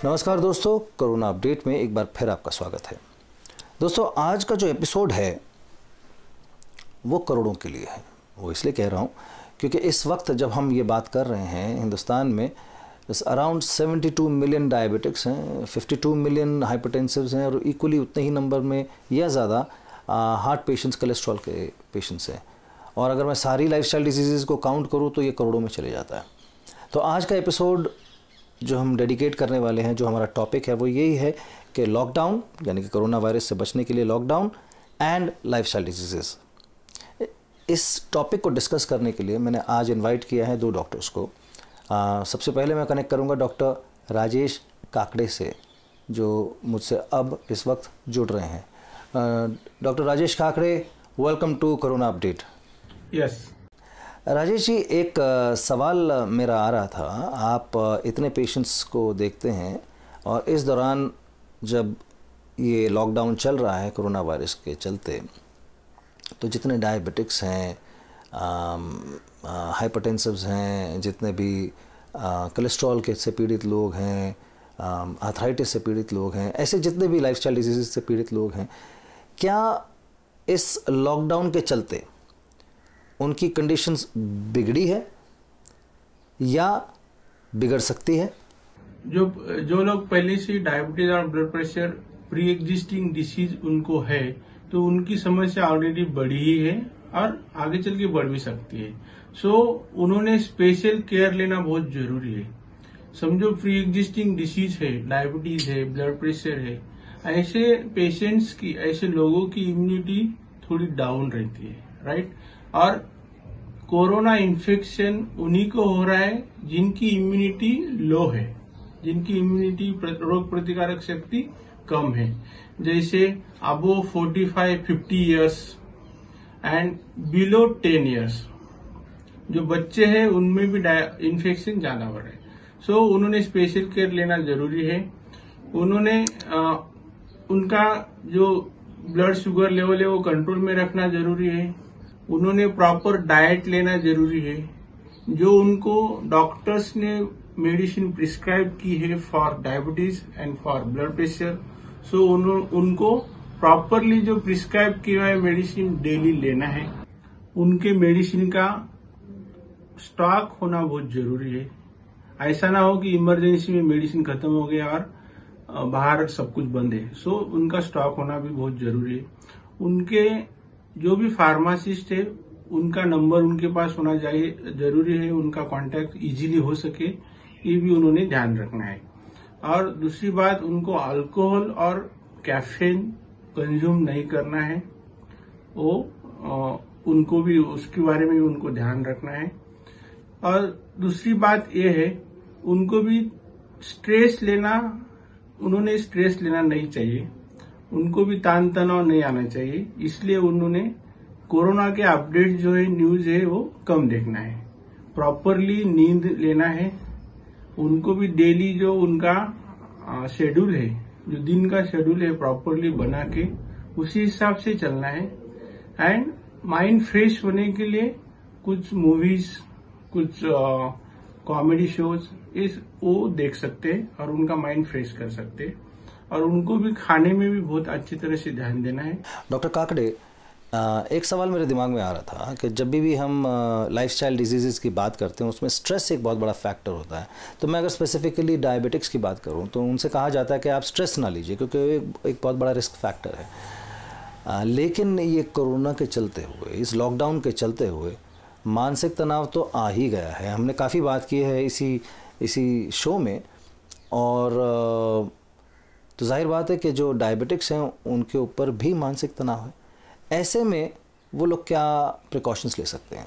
नमस्कार दोस्तों, corona update में एक बार फिर आपका स्वागत है। दोस्तों, आज का जो एपिसोड है वो करोड़ों के लिए है। वो इसलिए कह रहा हूँ क्योंकि इस वक्त जब हम ये बात कर रहे हैं, हिंदुस्तान में अराउंड 72 मिलियन डायबिटिक्स हैं, 52 मिलियन हाइपरटेंसिव्स हैं और इक्वली उतने ही नंबर में या ज़्यादा हार्ट पेशेंट्स, कोलेस्ट्रॉल के पेशेंट्स हैं। और अगर मैं सारी लाइफस्टाइल डिजीज़ को काउंट करूँ तो ये करोड़ों में चले जाता है। तो आज का एपिसोड जो हम डेडिकेट करने वाले हैं, जो हमारा टॉपिक है वो यही है कि लॉकडाउन, यानी कि कोरोना वायरस से बचने के लिए लॉकडाउन एंड लाइफस्टाइल डिजीज़ेस। इस टॉपिक को डिस्कस करने के लिए मैंने आज इनवाइट किया है दो डॉक्टर्स को। सबसे पहले मैं कनेक्ट करूंगा डॉक्टर राजेश काकड़े से, जो मुझसे अब इस वक्त जुड़ रहे हैं। Doctor Rajesh Kakade, welcome to corona update. Yes Rajesh ji, एक सवाल मेरा आ रहा था। आप इतने पेशेंट्स को देखते हैं और इस दौरान जब ये लॉकडाउन चल रहा है कोरोना वायरस के चलते, तो जितने डायबिटिक्स हैं, हाइपरटेंसिव्स हैं, जितने भी कोलेस्ट्रॉल के से पीड़ित लोग हैं, आर्थराइटिस से पीड़ित लोग हैं, ऐसे जितने भी लाइफस्टाइल डिजीज़ से पीड़ित लोग हैं, क्या इस लॉकडाउन के चलते उनकी कंडीशंस बिगड़ी है या बिगड़ सकती है? जो लोग पहले से डायबिटीज और blood pressure pre existing disease उनको है, तो उनकी समस्या ऑलरेडी बढ़ी ही है और आगे चल के बढ़ भी सकती है। सो उन्होंने स्पेशल केयर लेना बहुत जरूरी है। समझो प्री एग्जिस्टिंग डिसीज है, डायबिटीज है, ब्लड प्रेशर है, ऐसे पेशेंट्स की, ऐसे लोगों की इम्यूनिटी थोड़ी डाउन रहती है, राइट। और कोरोना इन्फेक्शन उन्हीं को हो रहा है जिनकी इम्यूनिटी लो है, जिनकी इम्यूनिटी रोग प्रतिकारक शक्ति कम है, जैसे अबो 45-50 इयर्स एंड बिलो 10 इयर्स जो बच्चे हैं उनमें भी इन्फेक्शन ज्यादा हो रहा है। सो उन्होंने स्पेशल केयर लेना जरूरी है। उन्होंने उनका जो ब्लड शुगर लेवल है वो कंट्रोल में रखना जरूरी है। उन्होंने प्रॉपर डाइट लेना जरूरी है। जो उनको डॉक्टर्स ने मेडिसिन प्रिस्क्राइब की है for diabetes and for blood pressure, so उनको प्रॉपरली जो प्रिस्क्राइब किया है मेडिसिन डेली लेना है। उनके मेडिसिन का स्टॉक होना बहुत जरूरी है। ऐसा ना हो कि इमरजेंसी में मेडिसिन खत्म हो गया और बाहर सब कुछ बंद है। सो उनका स्टॉक होना भी बहुत जरूरी है। उनके जो भी फार्मासिस्ट है उनका नंबर उनके पास होना चाहिए, जरूरी है। उनका कांटेक्ट इजीली हो सके, ये भी उन्होंने ध्यान रखना है। और दूसरी बात, उनको अल्कोहल और कैफीन कंज्यूम नहीं करना है। वो उनको भी उसके बारे में भी उनको ध्यान रखना है। और दूसरी बात ये है, उनको भी स्ट्रेस लेना नहीं चाहिए। उनको भी तान तनाव नहीं आना चाहिए। इसलिए उन्होंने कोरोना के अपडेट जो है, न्यूज है, वो कम देखना है। प्रॉपरली नींद लेना है। उनको भी डेली जो उनका शेड्यूल है, जो दिन का शेड्यूल है, प्रॉपरली बना के उसी हिसाब से चलना है। एंड माइंड फ्रेश होने के लिए कुछ मूवीज, कुछ कॉमेडी शोज वो देख सकते हैं और उनका माइंड फ्रेश कर सकते हैं। और उनको भी खाने में भी बहुत अच्छी तरह से ध्यान देना है। डॉक्टर काकड़े, एक सवाल मेरे दिमाग में आ रहा था कि जब भी हम लाइफस्टाइल डिजीज़ की बात करते हैं उसमें स्ट्रेस एक बहुत बड़ा फैक्टर होता है। तो मैं अगर स्पेसिफिकली डायबिटिक्स की बात करूं तो उनसे कहा जाता है कि आप स्ट्रेस ना लीजिए क्योंकि एक बहुत बड़ा रिस्क फैक्टर है। लेकिन ये कोरोना के चलते हुए, इस लॉकडाउन के चलते हुए मानसिक तनाव तो आ ही गया है। हमने काफ़ी बात की है इसी शो में। और तो जाहिर बात है कि जो डायबिटिक्स हैं उनके ऊपर भी मानसिक तनाव है। ऐसे में वो लोग क्या प्रिकॉशंस ले सकते हैं?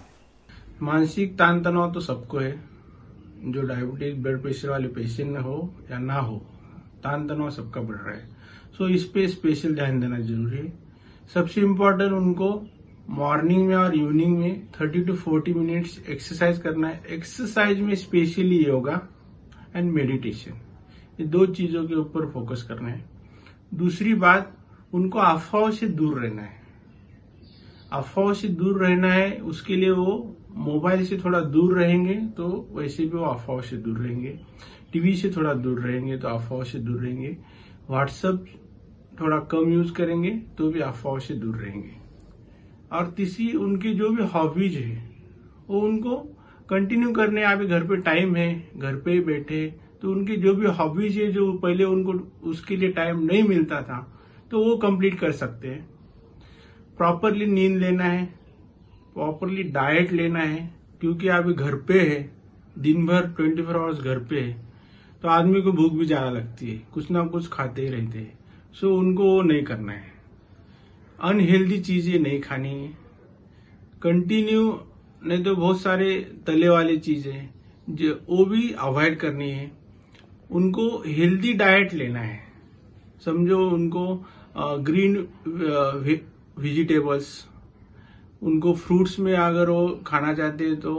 मानसिक तान तनाव तो सबको है। जो डायबिटीज ब्लड प्रेशर वाले पेशेंट में हो या ना हो, तान तनाव सबका बढ़ रहा है। सो इस पे स्पेशल ध्यान देना जरूरी है। सबसे इम्पोर्टेंट, उनको मॉर्निंग में और इवनिंग में 30 to 40 मिनट्स एक्सरसाइज करना है। एक्सरसाइज में स्पेशली योगा एंड मेडिटेशन, ये दो चीजों के ऊपर फोकस करना है। दूसरी बात, उनको अफवाह से दूर रहना है। अफवाह से दूर रहना है, उसके लिए वो मोबाइल से थोड़ा दूर रहेंगे तो वैसे भी वो अफवाह से दूर रहेंगे। टीवी से थोड़ा दूर रहेंगे तो अफवाहों से दूर रहेंगे। व्हाट्सएप थोड़ा कम यूज करेंगे तो भी अफवाहों से दूर रहेंगे। और तीसरी, उनकी जो भी हॉबीज है वो उनको कंटिन्यू करने। अभी घर पे टाइम है, घर पे ही बैठे, तो उनकी जो भी हॉबीज है जो पहले उनको उसके लिए टाइम नहीं मिलता था तो वो कंप्लीट कर सकते हैं। प्रॉपरली नींद लेना है, प्रॉपरली डाइट लेना है, क्योंकि अभी घर पे है, दिन भर 24 आवर्स घर पे है, तो आदमी को भूख भी ज्यादा लगती है, कुछ ना कुछ खाते ही रहते हैं। सो उनको वो नहीं करना है। अनहेल्दी चीजें नहीं खानी है कंटिन्यू, नहीं तो बहुत सारे तले वाले चीजें जो वो भी अवॉइड करनी है। उनको हेल्दी डाइट लेना है, समझो उनको ग्रीन वेजिटेबल्स, उनको फ्रूट्स में अगर वो खाना चाहते हैं तो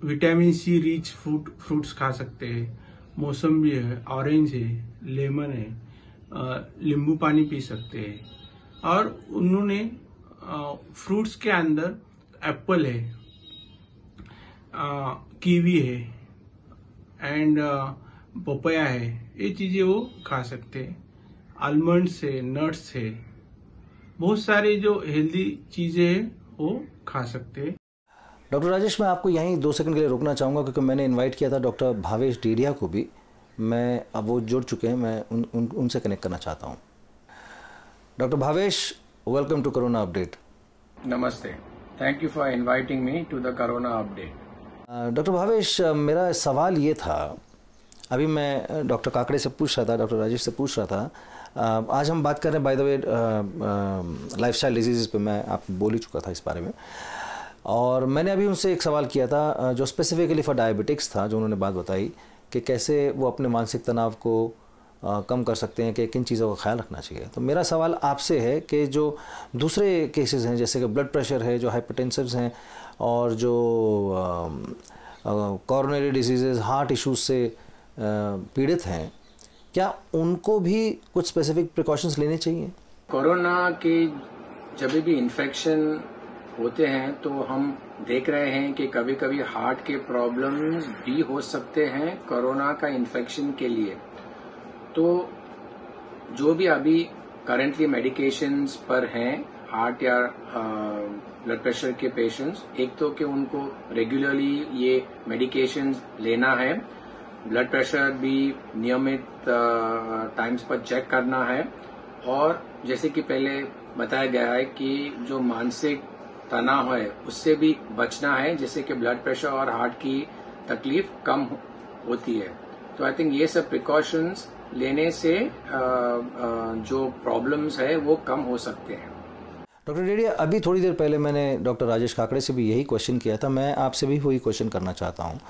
विटामिन सी रिच फ्रूट्स खा सकते हैं। मौसम्बी है, ऑरेंज है, लेमन है, नींबू पानी पी सकते हैं। और उन्होंने फ्रूट्स के अंदर एप्पल है, कीवी है एंड पपाया है, ये चीजें वो खा सकते हैं। आलमंड्स है, नट्स है, बहुत सारे जो हेल्दी चीजें हैं वो खा सकते हैं। डॉक्टर राजेश, मैं आपको यहीं 2 सेकंड के लिए रोकना चाहूँगा क्योंकि मैंने इनवाइट किया था डॉक्टर भावेश डेढ़िया को भी। मैं अब वो जुड़ चुके हैं, मैं उनसे कनेक्ट करना चाहता हूँ। Doctor Bhavesh, welcome to corona update. नमस्ते, thank you for inviting me to the corona update. Doctor Bhavesh, मेरा सवाल ये था, अभी मैं डॉक्टर काकड़े से पूछ रहा था, डॉक्टर राजेश से पूछ रहा था। आज हम बात कर रहे हैं by the way lifestyle disease पे, मैं आप बोल ही चुका था इस बारे में। और मैंने अभी उनसे एक सवाल किया था जो स्पेसिफिकली फॉर डायबिटिक्स था, जो उन्होंने बात बताई कि कैसे वो अपने मानसिक तनाव को कम कर सकते हैं, कि किन चीज़ों का ख्याल रखना चाहिए। तो मेरा सवाल आपसे है कि जो दूसरे केसेस हैं, जैसे कि ब्लड प्रेशर है, जो हाइपरटेंसिव्स हैं, और जो कॉरोनरी डिजीज़, हार्ट इश्यूज से पीड़ित हैं, क्या उनको भी कुछ स्पेसिफिक प्रिकॉशंस लेने चाहिए? कोरोना के जब भी इन्फेक्शन होते हैं तो हम देख रहे हैं कि कभी कभी हार्ट के प्रॉब्लम्स भी हो सकते हैं कोरोना का इन्फेक्शन के लिए। तो जो भी अभी करेंटली मेडिकेशंस पर हैं हार्ट या ब्लड प्रेशर के पेशेंट्स, एक तो कि उनको रेगुलरली ये मेडिकेशंस लेना है, ब्लड प्रेशर भी नियमित टाइम्स पर चेक करना है, और जैसे कि पहले बताया गया है कि जो मानसिक तनाव है उससे भी बचना है, जिससे कि ब्लड प्रेशर और हार्ट की तकलीफ कम होती है। तो आई थिंक ये सब प्रिकॉशंस लेने से जो प्रॉब्लम्स है वो कम हो सकते हैं। डॉक्टर डेढ़िया, अभी थोड़ी देर पहले मैंने डॉक्टर राजेश काकड़े से भी यही क्वेश्चन किया था। मैं आपसे भी वही क्वेश्चन करना चाहता हूँ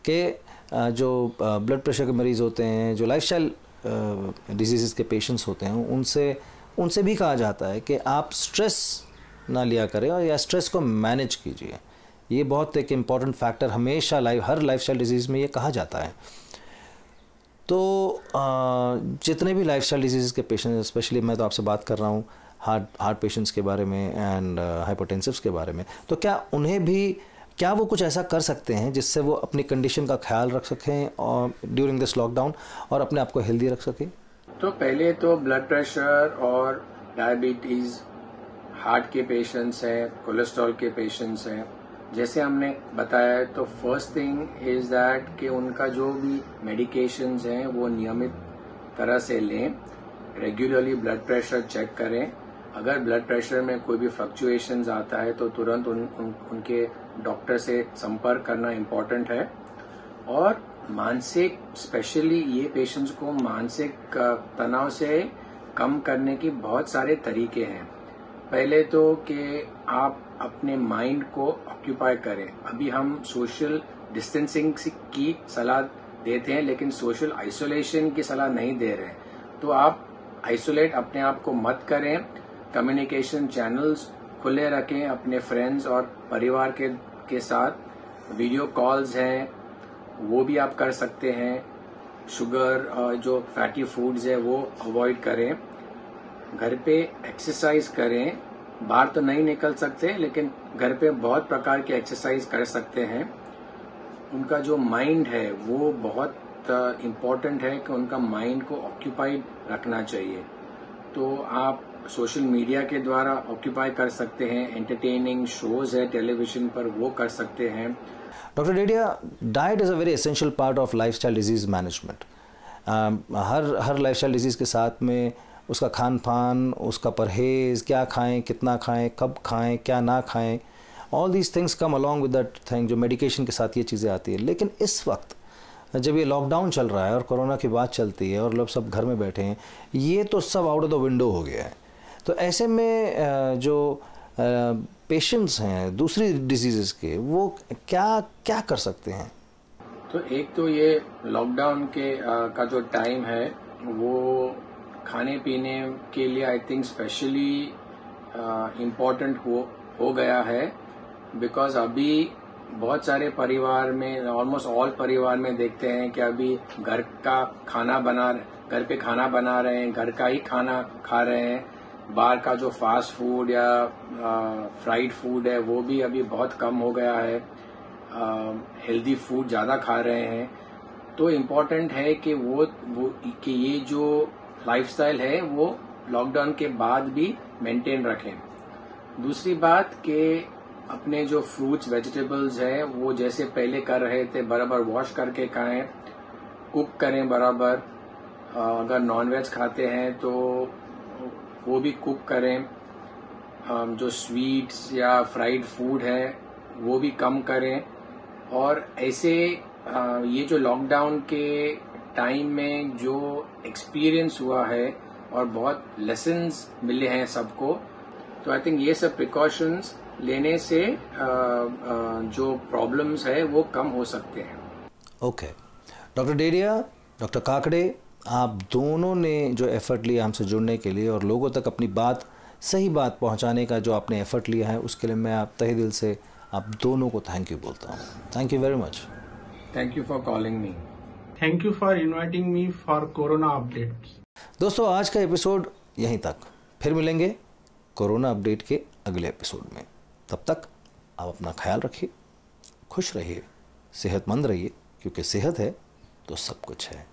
कि जो ब्लड प्रेशर के मरीज़ होते हैं, जो लाइफस्टाइल डिजीज़ के पेशेंट्स होते हैं, उनसे भी कहा जाता है कि आप स्ट्रेस ना लिया करें और या स्ट्रेस को मैनेज कीजिए। ये बहुत एक इम्पॉर्टेंट फैक्टर हमेशा हर लाइफस्टाइल डिजीज़ में ये कहा जाता है। तो जितने भी लाइफस्टाइल डिजीज़ के पेशेंट्स, स्पेशली मैं तो आपसे बात कर रहा हूँ हार्ट पेशेंट्स के बारे में एंड हाइपरटेंसिव्स के बारे में, तो क्या वो कुछ ऐसा कर सकते हैं जिससे वो अपनी कंडीशन का ख्याल रख सकें और ड्यूरिंग दिस लॉकडाउन और अपने आप को हेल्दी रख सकें? तो पहले तो ब्लड प्रेशर और डायबिटीज, हार्ट के पेशेंट्स हैं, कोलेस्ट्रॉल के पेशेंट्स हैं, जैसे हमने बताया, तो फर्स्ट थिंग इज दैट कि उनका जो भी मेडिकेशंस हैं वो नियमित तरह से लें, रेगुलरली ब्लड प्रेशर चेक करें। अगर ब्लड प्रेशर में कोई भी फ्लक्चुएशंस आता है तो तुरंत उनके डॉक्टर से संपर्क करना इम्पोर्टेंट है। और मानसिक, स्पेशली ये पेशेंट्स को मानसिक तनाव से कम करने की बहुत सारे तरीके हैं। पहले तो कि आप अपने माइंड को ऑक्यूपाई करें। अभी हम सोशल डिस्टेंसिंग की सलाह देते हैं लेकिन सोशल आइसोलेशन की सलाह नहीं दे रहे, तो आप आइसोलेट अपने आप को मत करें। कम्युनिकेशन चैनल्स खुले रखें अपने फ्रेंड्स और परिवार के साथ। वीडियो कॉल्स हैं वो भी आप कर सकते हैं। शुगर और जो फैटी फूड्स है वो अवॉइड करें। घर पे एक्सरसाइज करें। बाहर तो नहीं निकल सकते लेकिन घर पे बहुत प्रकार की एक्सरसाइज कर सकते हैं। उनका जो माइंड है वो बहुत बहुत इम्पोर्टेंट है कि उनका माइंड को ऑक्यूपाइड रखना चाहिए। तो आप सोशल मीडिया के द्वारा ऑक्यूपाई कर सकते हैं, एंटरटेनिंग शोज है टेलीविजन पर वो कर सकते हैं। Doctor Dedia, diet is a very essential part of lifestyle disease management. हर लाइफस्टाइल डिजीज़ के साथ में उसका खान पान, उसका परहेज़, क्या खाएं, कितना खाएं, कब खाएं, क्या ना खाएं, all these things come along with that thing, जो मेडिकेशन के साथ ये चीज़ें आती है। लेकिन इस वक्त जब ये लॉकडाउन चल रहा है और कोरोना की बात चलती है और लोग सब घर में बैठे हैं, ये तो सब आउट ऑफ द विंडो हो गया है। तो ऐसे में जो पेशेंट्स हैं दूसरी डिजीज़ के, वो क्या कर सकते हैं? तो एक तो ये लॉकडाउन के का जो टाइम है वो खाने पीने के लिए आई थिंक स्पेशली इम्पोर्टेंट हो गया है, बिकॉज अभी बहुत सारे परिवार में, ऑलमोस्ट ऑल परिवार में देखते हैं कि अभी घर पे खाना बना रहे हैं, घर का ही खाना खा रहे हैं। बाहर का जो फास्ट फूड या फ्राइड फूड है वो भी अभी बहुत कम हो गया है, हेल्दी फूड ज़्यादा खा रहे हैं। तो इम्पोर्टेंट है कि कि ये जो लाइफस्टाइल है वो लॉकडाउन के बाद भी मेंटेन रखें। दूसरी बात कि अपने जो फ्रूट्स वेजिटेबल्स है वो जैसे पहले कर रहे थे बराबर वॉश करके खाएं, कुक करें बराबर। अगर नॉनवेज खाते हैं तो वो भी कुक करें। जो स्वीट्स या फ्राइड फूड है वो भी कम करें। और ऐसे ये जो लॉकडाउन के टाइम में जो एक्सपीरियंस हुआ है और बहुत लेसन्स मिले हैं सबको, तो आई थिंक ये सब प्रिकॉशंस लेने से जो प्रॉब्लम्स है वो कम हो सकते हैं। Okay doctor Dedia, doctor Kakade, आप दोनों ने जो एफर्ट लिया हमसे जुड़ने के लिए और लोगों तक अपनी सही बात पहुंचाने का जो आपने एफर्ट लिया है, उसके लिए मैं आप तहे दिल से आप दोनों को थैंक यू बोलता हूँ। Thank you very much. Thank you for calling me. Thank you for inviting me for corona updates. दोस्तों, आज का एपिसोड यहीं तक। फिर मिलेंगे कोरोना अपडेट के अगले एपिसोड में। तब तक आप अपना ख्याल रखिए, खुश रहिए, सेहतमंद रहिए, क्योंकि सेहत है तो सब कुछ है।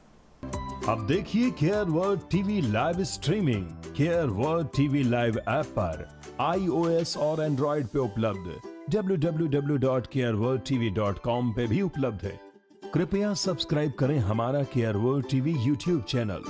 अब देखिए care world TV live streaming care world TV live app पर iOS और एंड्रॉइड पे उपलब्ध, www.careworldtv.com पे भी उपलब्ध है। कृपया सब्सक्राइब करें हमारा care world TV YouTube channel.